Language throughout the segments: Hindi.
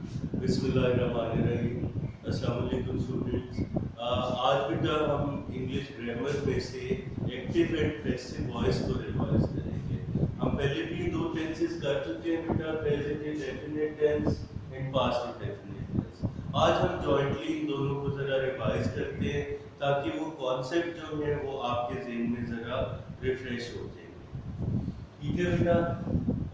बिस्मिल्लाहिर्रहमानिर्रहीम। अस्सलाम वालेकुम स्टूडेंट्स। आज बेटा हम इंग्लिश ग्रामर में से एक्टिव एंड पैसिव वॉइस को रिवाइज करेंगे। हम पहले भी दो टेंसेस कर चुके हैं बेटा, present indefinite tense and past indefinite tense. आज हम जॉइंटली इन दोनों को ज़रा रिवाइज करते हैं ताकि वो कॉन्सेप्ट जो है वो आपके ज़हन में ज़रा रिफ्रेश हो जाए। ठीक है बेटा।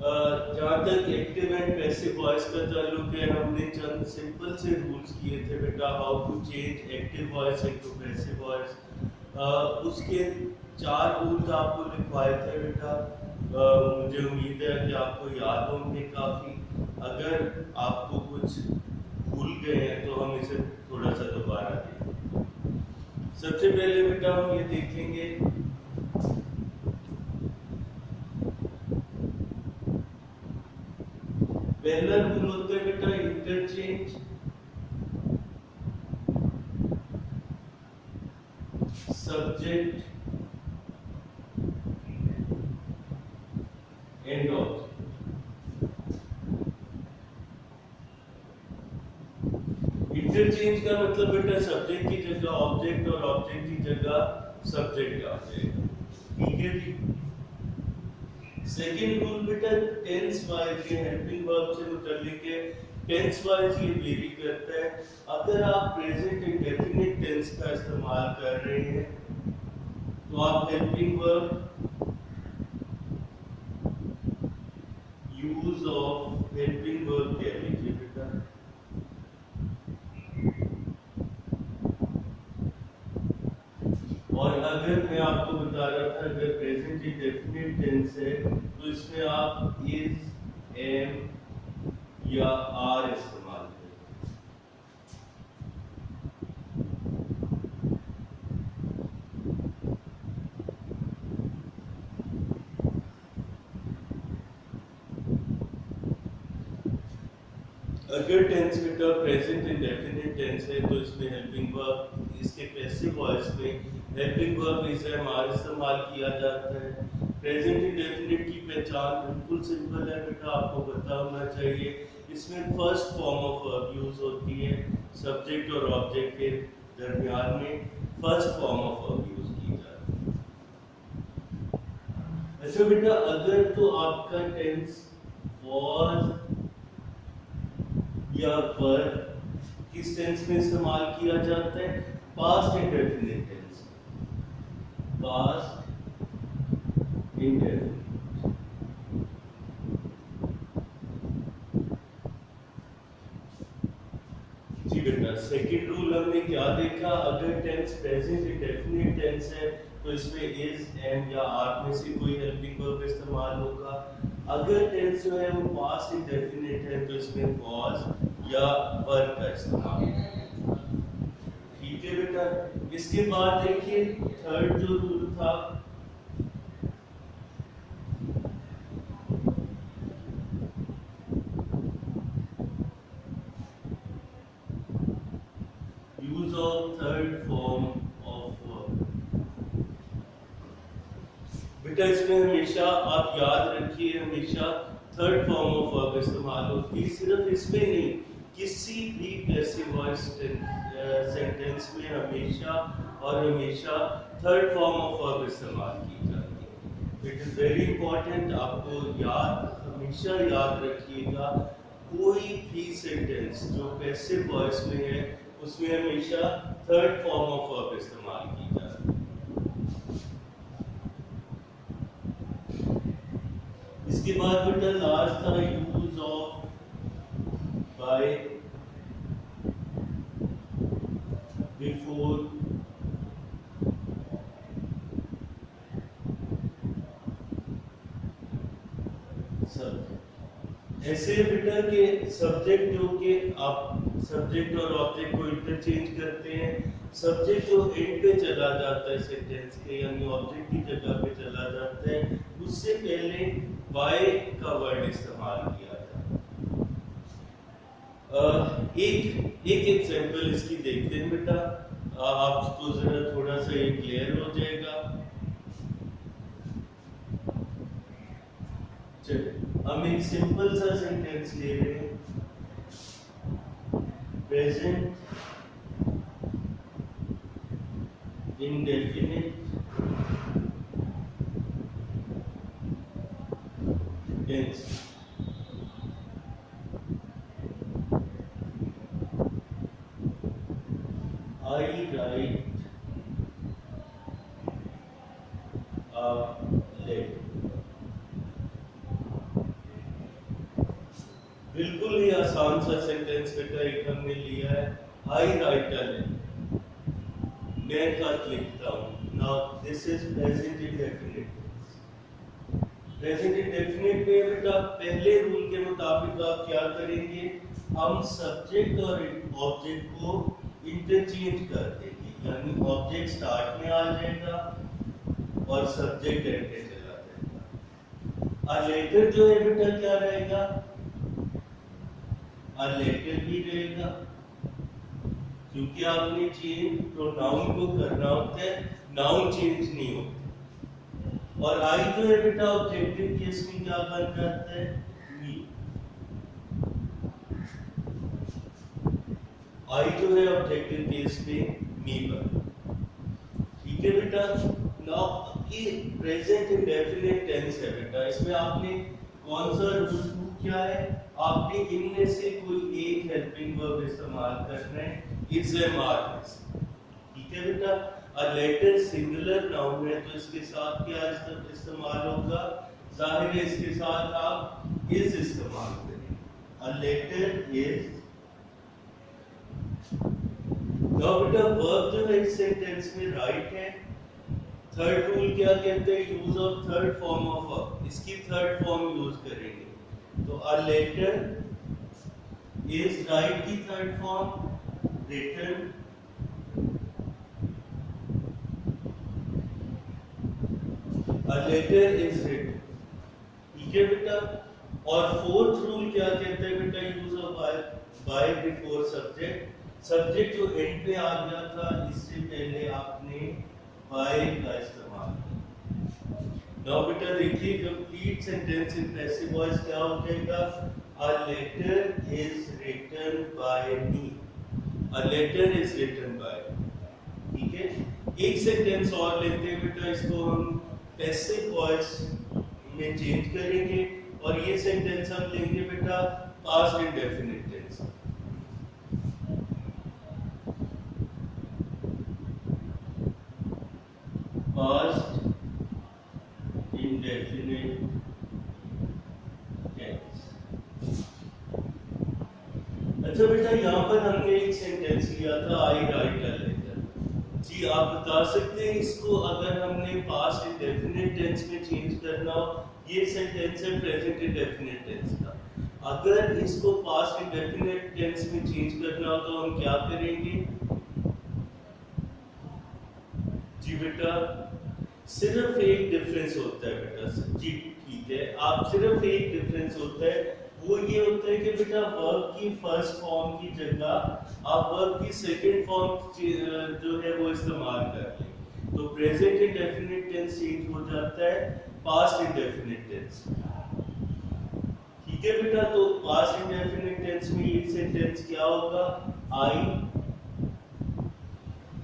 जहाँ तक एक्टिव एंड पैसिव वॉइस का ताल्लुक है, हमने चंद सिंपल से रूल्स किए थे बेटा, how to change active voice into passive voice. उसके 4 रूल्स आपको लिखवाए थे बेटा। मुझे उम्मीद है कि आपको याद होंगे काफ़ी। अगर आपको कुछ भूल गए हैं तो हम इसे थोड़ा सा दोबारा देखें। सबसे पहले बेटा हम ये देखेंगे पहला रूल होता है बेटा interchange subject and object. Interchange का मतलब बेटा सब्जेक्ट की जगह ऑब्जेक्ट और ऑब्जेक्ट की जगह सब्जेक्ट आ जाएगा। ठीक है जी। सेकेंड रूल बेटा टेंस वाइज के हेल्पिंग वर्ब से मुताल्लिक है। टेंस वाइज ये वेरी करता है। अगर आप प्रेजेंट इंडेफिनिट टेंस का इस्तेमाल कर रहे हैं तो आप helping verb use of helping verb कह लीजिए बेटा। और अगर मैं आपको बता रहा था अगर प्रेजेंट इंडेफिनिट टेंस है तो इसमें आप इज, एम या आर इस्तेमाल करें। अगर टेंस बेटा प्रेजेंट इंडेफिनिट टेंस है तो इसमें हेल्पिंग वर्ब, इसके पैसिव वॉइस में helping verb is, am, are इस्तेमाल किया जाता है। प्रेजेंट इंडेफिनिट की पहचान बिल्कुल सिंपल है बेटा, आपको पता होना चाहिए। इसमें first form of verb use होती है, सब्जेक्ट और ऑब्जेक्ट के दरमियान में first form of verb use की जाती है। अच्छा बेटा, अगर तो आपका टेंस वाज या वर किस टेंस में इस्तेमाल किया जाता है? Past indefinite tense. Past indefinite. जी बेटा, सेकंड रूल हमने क्या देखा? अगर टेंस प्रेजेंट इंडेफिनिट टेंस है तो इसमें इज, एम या आर में से कोई हेल्पिंग वर्ब इस्तेमाल होगा। अगर टेंस जो है वो पास्ट इंडेफिनिट है तो इसमें वाज या वर का इस्तेमाल। ठीक है बेटा। इसके बाद देखिए थर्ड जो रूल था use of third form of verb. बेटा इसमें हमेशा आप याद रखिए, हमेशा थर्ड फॉर्म ऑफ वर्ब इस्तेमाल होती है। सिर्फ इसमें नहीं, किसी भी पैसिव वॉइस सेंटेंस में हमेशा और हमेशा थर्ड फॉर्म ऑफ वर्ब इस्तेमाल की जाती है। इट इज वेरी इंपॉर्टेंट, आपको हमेशा याद रखिएगा, कोई भी सेंटेंस जो पैसिव वॉइस में है उसमें हमेशा थर्ड फॉर्म ऑफ वर्ब इस्तेमाल की जाती है। इसके बाद बेटा लास्ट था use of by, before, subject. ऐसे बेटा के सब्जेक्ट जो कि आप सब्जेक्ट और ऑब्जेक्ट को इंटरचेंज करते हैं। सब्जेक्ट जो एंड पे चला जाता है सेंटेंस के, यानी ऑब्जेक्ट की जगह पे चला जाता है, उससे पहले बाय का वर्ड इस्तेमाल किया जाता है। एक एग्जांपल इसकी देखते हैं बेटा, आपको जरा थोड़ा सा ये क्लियर हो जाएगा। चलिए हम एक सिंपल सा सेंटेंस ले रहे हैं। Present indefinite tense. I write a letter. बिल्कुल ही आसान सा सेंटेंस बेटा एक हमने लिया है, आई राइट अ लेटर, मैं खत लिखता हूँ। Now this is present indefinite tense. Present indefinite में बेटा पहले रूल के मुताबिक आप क्या करेंगे, हम सब्जेक्ट और ऑब्जेक्ट को इंटरचेंज कर देंगे, यानी ऑब्जेक्ट स्टार्ट में आ जाएगा और सब्जेक्ट एंड पे चला जाएगा। अ लेटर जो है बेटा क्या रहेगा, अ लेटर भी रहेगा, क्योंकि आपने चेंज प्रोनाउन को करना होता है, नाउन चेंज नहीं होता। और आई जो है बेटा ऑब्जेक्टिव केस में क्या बन जाता है, मी। आई जो है ऑब्जेक्टिव केस में मी बन, ठीक है बेटा। नाउ ये प्रेजेंट इंडेफिनिट टेंस है बेटा, इसमें आपने कौन सा रूल क्या है, आपने इनमें से कोई एक हेल्पिंग वर्ब इस्तेमाल करना है, इज ए मार्क्स, ठीक है बेटा। अ लेटर सिंगुलर नाउन है तो इसके साथ क्या इस्तेमाल होगा, जाहिर है इसके साथ आप इज इस्तेमाल करेंगे, अ लेटर इज। नाउ बेटा वर्ब जो है इस सेंटेंस में राइट है। थर्ड रूल क्या कहते हैं, use of third form of verb, इसकी थर्ड फॉर्म यूज करेंगे। तो अ लेटर इज राइट की third form written, a letter is written, ठीक है बेटा। और फोर्थ रूल क्या कहते हैं बेटा, use of by before subject. Subject जो एंड पे आ गया था इससे पहले आपने बाय का इस्तेमाल किया। नाउ बेटा देखिए complete sentence in passive voice क्या हो जाएगा, a letter is written by me, a letter is written by, ठीक है। एक सेंटेंस और लेते हैं बेटा, इसको हम पैसिव वॉइस में चेंज करेंगे और ये सेंटेंस हम लेंगे बेटा past indefinite tense. Past indefinite tense. अच्छा बेटा यहाँ पर हमने एक सेंटेंस लिया था, आई राइट अ लेटर। जी आप बता सकते हैं इसको अगर हमने पास्ट इंडेफिनिट टेंस में चेंज करना हो, ये सेंटेंस है प्रेजेंट इंडेफिनिट टेंस का, अगर इसको पास्ट इंडेफिनिट टेंस में चेंज करना हो तो हम क्या करेंगे। जी बेटा सिर्फ एक डिफरेंस होता है बेटा, जी ठीक है, आप सिर्फ एक डिफरेंस होता है, वो ये होता है कि बेटा वर्ब की फर्स्ट फॉर्म की जगह आप वर्ब की सेकंड फॉर्म जो है वो इस्तेमाल कर लें, तो प्रेजेंट इंडेफिनिट टेंस चेंज हो जाता है पास्ट इंडेफिनिट टेंस, ठीक है बेटा। तो पास्ट इंडेफिनिट टेंस में ये सेंटेंस क्या होगा, आई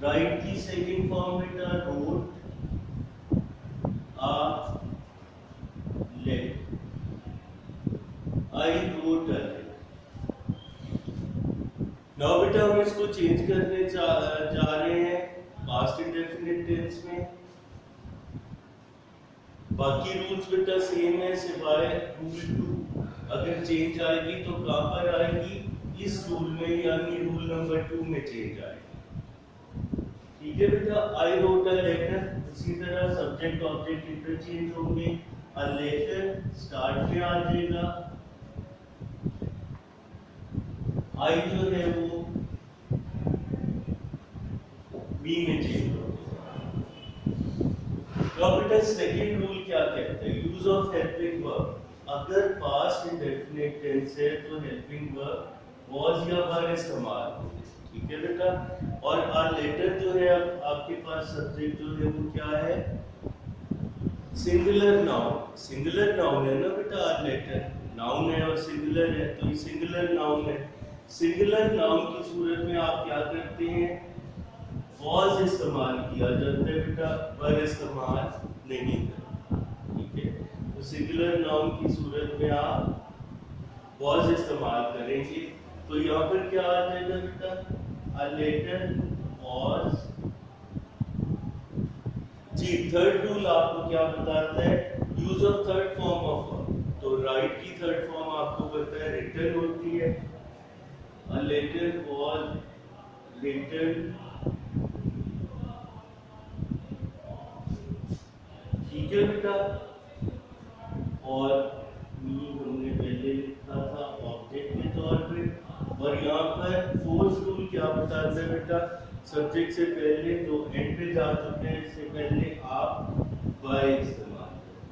राइट की सेकंड फॉर्म बेटा wrote a letter, I wrote a letter। Now बेटा हम इसको चेंज करने जा रहे हैं पास्ट इंडेफिनिट टेंस में। बाकी रूल्स बेटा सेम है सिवाय रूल 2, अगर चेंज आएगी तो कहां पर आएगी, इस रूल में, यानी रूल नंबर 2 में चेंज आएगी, ठीक है बेटा। आई रोट अ लेटर, इसी तरह सब्जेक्ट ऑब्जेक्ट इंटरचेंज होंगे, अ लेटर स्टार्ट में आ जाएगा, आई जो है वो बी में चेंज होगा। तो बेटा सेकंड रूल क्या कहता है, यूज ऑफ हेल्पिंग वर्ब। अगर पास्ट इंडेफिनिट टेंस है तो हेल्पिंग वर्ब वाज या वर इस्तेमाल होगी, ठीक है बेटा। और आ लेटर जो है आपके पास सब्जेक्ट जो है वो क्या है, सिंगुलर नाउन, सिंगुलर नाउन है ना बेटा, आ लेटर नाउन है और सिंगुलर है, तो ये सिंगुलर नाउन है, सिंगुलर नाउन की सूरत में आप क्या करते हैं, वॉज इस्तेमाल किया जाता है बेटा, वर इस्तेमाल नहीं करते, ठीक है। तो सिंगुलर नाउन की सूरत में आप वॉज इस्तेमाल करेंगे, तो यहाँ पर क्या आ जाएगा बेटा, अ लेटर वॉज। जी, थर्ड रूल आपको क्या बताता है, use of third form of verb. तो राइट की थर्ड फॉर्म आपको पता है रिटन होती है, a letter was written, ठीक है बेटा। और हमने पहले लिखा था ऑब्जेक्ट के तौर पे, और यहाँ पर फोर्थ रूल क्या बताता है बेटा, सब्जेक्ट से पहले जो एंड पे जा चुके हैं इससे पहले आप बाय इस्तेमाल करें।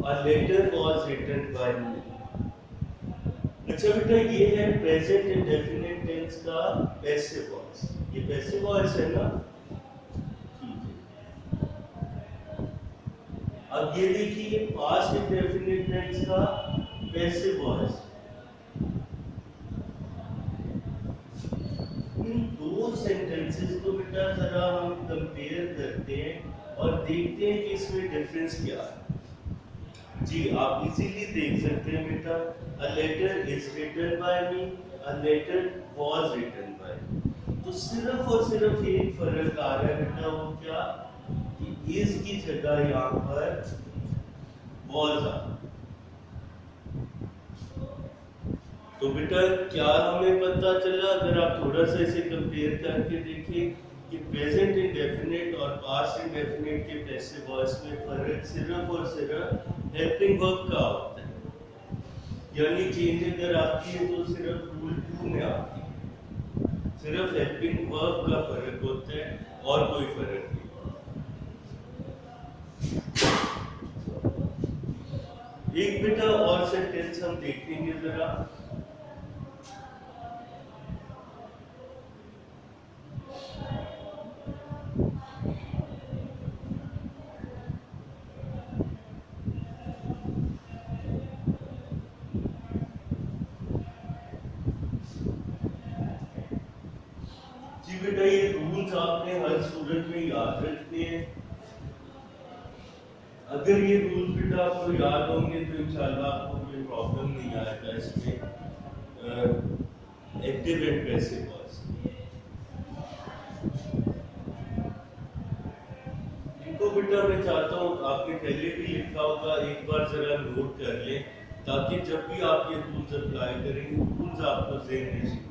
A letter was written by me। अच्छा बेटा, ये है प्रेजेंट इंडेफिनिट टेंस का पैसिव वॉइस। ये पैसिव वॉइस है ना, ठीक है। अब ये देखिए पास्ट इंडेफिनिट टेंस का पैसिव वॉइस। इन दो सेंटेंसेस को बेटा जरा हम कंपेयर करते हैं और देखते हैं कि इसमें डिफरेंस क्या है। जी, आप इजीली देख सकते हैं बेटा, a letter is written by me, a letter was written by me। तो सिर्फ और सिर्फ एक फर्क आ रहा है बेटा, वो क्या, कि is की जगह यहाँ पर was आ। तो बेटा क्या हमें पता चला, अगर आप थोड़ा सा इसे कंपेयर करके देखिए कि प्रेजेंट इंडेफिनिट और पास्ट इंडेफिनिट के पैसिव वॉइस में फर्क सिर्फ और सिर्फ हेल्पिंग वर्ब का होता है, यानी चेंज अगर आती है तो सिर्फ रूल 2 में आती है, सिर्फ हेल्पिंग वर्ब का फर्क होता है और कोई फर्क नहीं। एक बेटा और सेंटेंस हम देखेंगे जरा। बेटा ये रूल्स आपने हर सूरत में याद रखने हैं। अगर ये रूल्स बेटा आपको याद होंगे तो इंशाल्लाह आपको कोई प्रॉब्लम नहीं आएगा इसमें एक्टिव एंड पैसिव वॉइस। इनको बेटा मैं चाहता हूँ आपने पहले भी लिखा होगा, एक बार जरा नोट कर लें ताकि जब भी आप ये रूल्स अप्लाई करेंगे रूल्स आपको ज़हन में।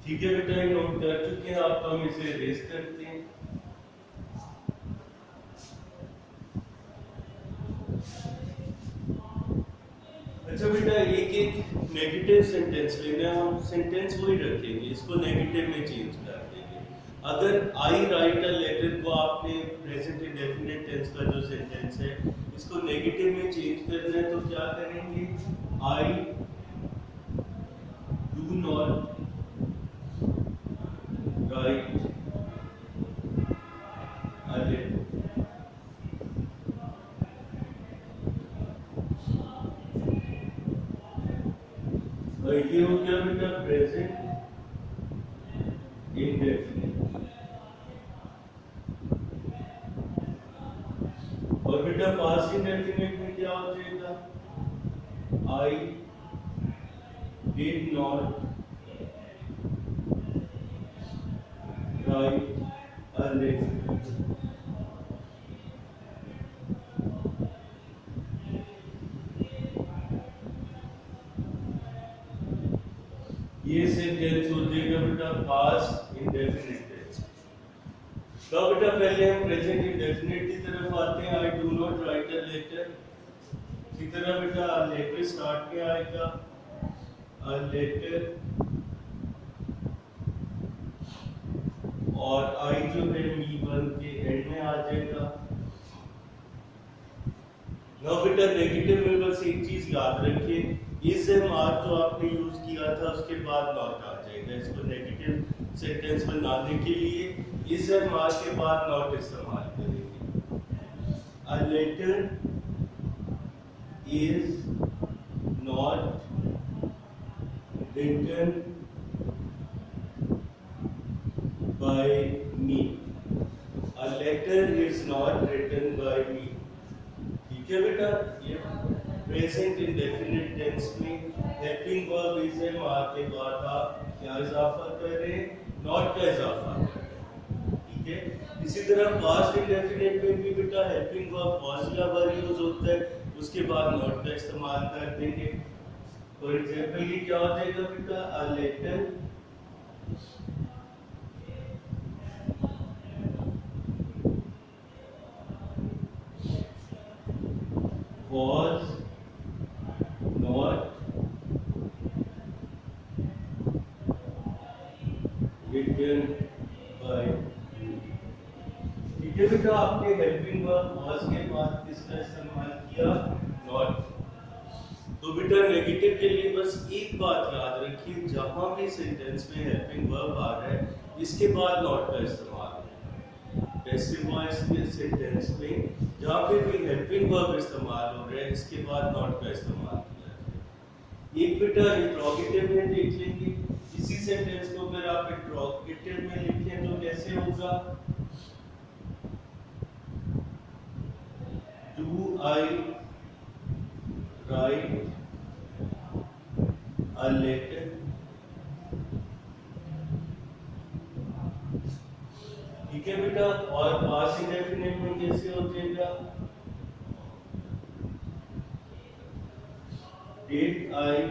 ठीक है बेटा, नोट कर चुके हैं आप, हम इसे रेस करते हैं। अच्छा बेटा, एक एक नेगेटिव सेंटेंस लेना है, हम सेंटेंस वही रखेंगे, इसको नेगेटिव में चेंज कर देंगे। अगर आई राइट अ लेटर को आपने प्रेजेंट इंडेफिनिट टेंस का जो सेंटेंस है इसको नेगेटिव में चेंज करना है तो क्या करेंगे, I do not write a letter. और ये हो गया बेटा प्रेजेंट इंडेफिनिट। और बेटा पास्ट इंडेफिनिट में क्या हो जाएगा, I did not write a letter. ये सेंटेंस हो जाएगा बेटा पास्ट इंडेफिनिट टेंस। तो बेटा पहले हम प्रेजेंट इंडेफिनिट की तरफ आते हैं, I do not write a letter. इसी तरह बेटा लेटर स्टार्ट में आएगा, लेटर, और आई जो है मी वन के एंड में आ जाएगा। नाउ बेटा नेगेटिव में बस एक चीज याद रखिए, इस एमआर जो आपने यूज किया था उसके बाद नॉट आ जाएगा। इसको नेगेटिव सेंटेंस बनाने के लिए इस एमआर के बाद नॉट इस्तेमाल करेंगे। A letter is not written by me. A letter is not written by me. ठीक है बेटा, ये प्रेजेंट इंडेफिनिट टेंस में हेल्पिंग वर्ब इज है, वहां के बाद आप क्या इजाफा कर रहे हैं, नॉट का इजाफा कर रहे हैं। ठीक है, इसी तरह पास्ट इंडेफिनिट में भी बेटा हेल्पिंग वर्ब वाज या वर यूज होता है, उसके बाद नॉट का इस्तेमाल कर देंगे। फॉर एग्जांपल ये क्या हो जाएगा बेटा, a letter was not written by you। ठीक है बेटा, आपने हेल्पिंग वर्ब was के बाद किसका इस्तेमाल किया, not। तो बेटा नेगेटिव के लिए बस एक बात याद रखिए, जहां भी सेंटेंस में हेल्पिंग वर्ब आ रहा है इसके बाद not का इस्तेमाल। पैसिव वॉइस के सेंटेंस में जहाँ पे भी हेल्पिंग वर्ब इस्तेमाल हो रहा है इसके बाद नॉट का इस्तेमाल किया है। एक बेटा इंट्रोगेटिव में देख लेंगे, इसी सेंटेंस को अगर आप इंट्रोगेटिव में लिखें तो कैसे होगा, do I write a letter. ठीक है बेटा, और पास्ट इंडेफिनिट में कैसे हो जाएगा, did I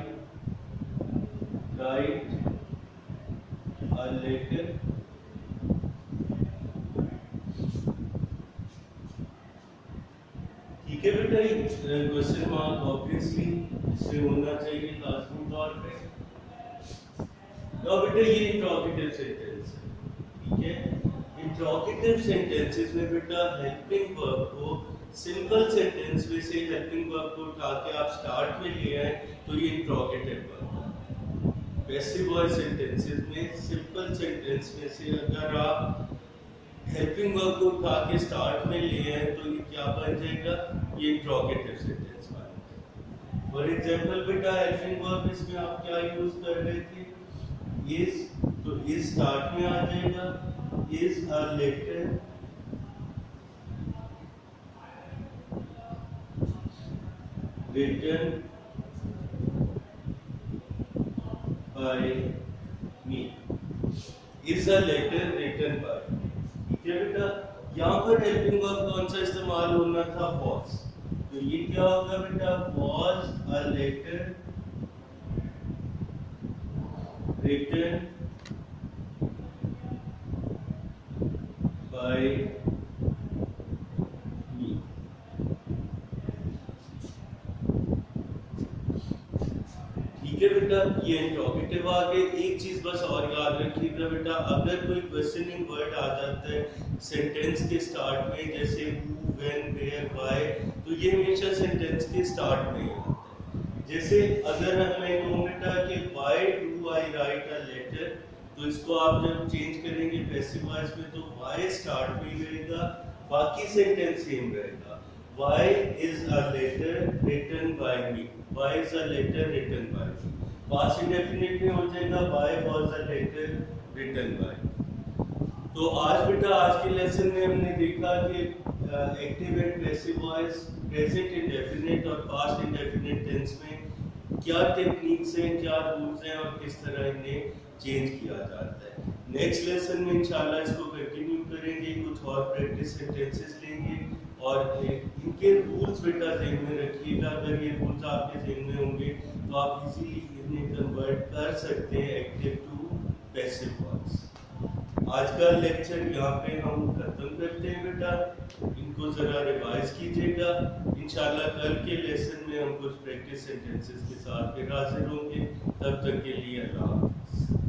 write a letter. ठीक है बेटा, ये क्वेश्चन मार्क ऑब्वियसली इससे होना चाहिए लाजमी तौर पे। तो बेटा ये इंट्रोगेटिव सेंटेंस है। ठीक है, इंट्रोगेटिव सेंटेंसेस में बेटा हेल्पिंग वर्ब को सिंपल सेंटेंस में से हेल्पिंग वर्ब को उठा के आप स्टार्ट में ले आए तो ये इंट्रोगेटिव वर्ब है। पैसिव वॉइस सेंटेंसेस में सिंपल सेंटेंस में से अगर आप हेल्पिंग वर्ब को उठा के स्टार्ट में ले आए तो ये क्या बन जाएगा, ये इंट्रोगेटिव सेंटेंस बन जाएगा। फॉर एग्जांपल बेटा हेल्पिंग वर्ब इसमें आप क्या यूज कर रहे थे, इज, तो इज स्टार्ट में आ जाएगा, is a letter written by me, is a letter written by। ठीक है बेटा, यहाँ पर हेल्पिंग वर्ब कौन सा इस्तेमाल होना था, was। तो ये क्या होगा बेटा, was a letter written by me। ठीक है बेटा, ये इंट्रोगेटिव आ गए। एक चीज बस और याद रखिएगा बेटा, अगर कोई क्वेश्चनिंग वर्ड आ जाता है सेंटेंस के स्टार्ट में, जैसे who, when, where, why, तो ये हमेशा सेंटेंस के स्टार्ट में ही आता है। जैसे अगर मैं कहूँ बेटा कि why do I write a letter, तो इसको आप जब चेंज करेंगे पैसिव वॉइस में तो why स्टार्ट में रहेगा, बाकी सेंटेंस सेम रहेगा। Why is a letter written by me? Why is a letter written by me? Past indefinite में हो जाएगा why was a letter written by। तो आज बेटा आज के लेसन में हमने देखा कि active and passive voice, present indefinite और पास्ट इंडेफिनिट टेंस में क्या टेक्निक्स हैं, क्या रूल्स हैं और किस तरह इन्हें चेंज किया जाता है। नेक्स्ट लेसन में इंशाल्लाह इसको कंटिन्यू करेंगे, कुछ और प्रैक्टिस सेंटेंसेस लेंगे और इनके रूल्स बेटा ध्यान में रखिएगा। अगर ये रूल्स आपके ध्यान में होंगे तो आप इजीली इन्हें कन्वर्ट कर सकते हैं एक्टिव टू पैसिव वॉइस। आज का लेक्चर यहाँ पे हम खत्म करते हैं बेटा। इनको जरा रिवाइज कीजिएगा। इंशाल्लाह कल के लेसन में हम कुछ प्रैक्टिस सेंटेंसेस के साथ फिर हाजिर होंगे। तब तक के लिए अल्लाह हाफ़िज़।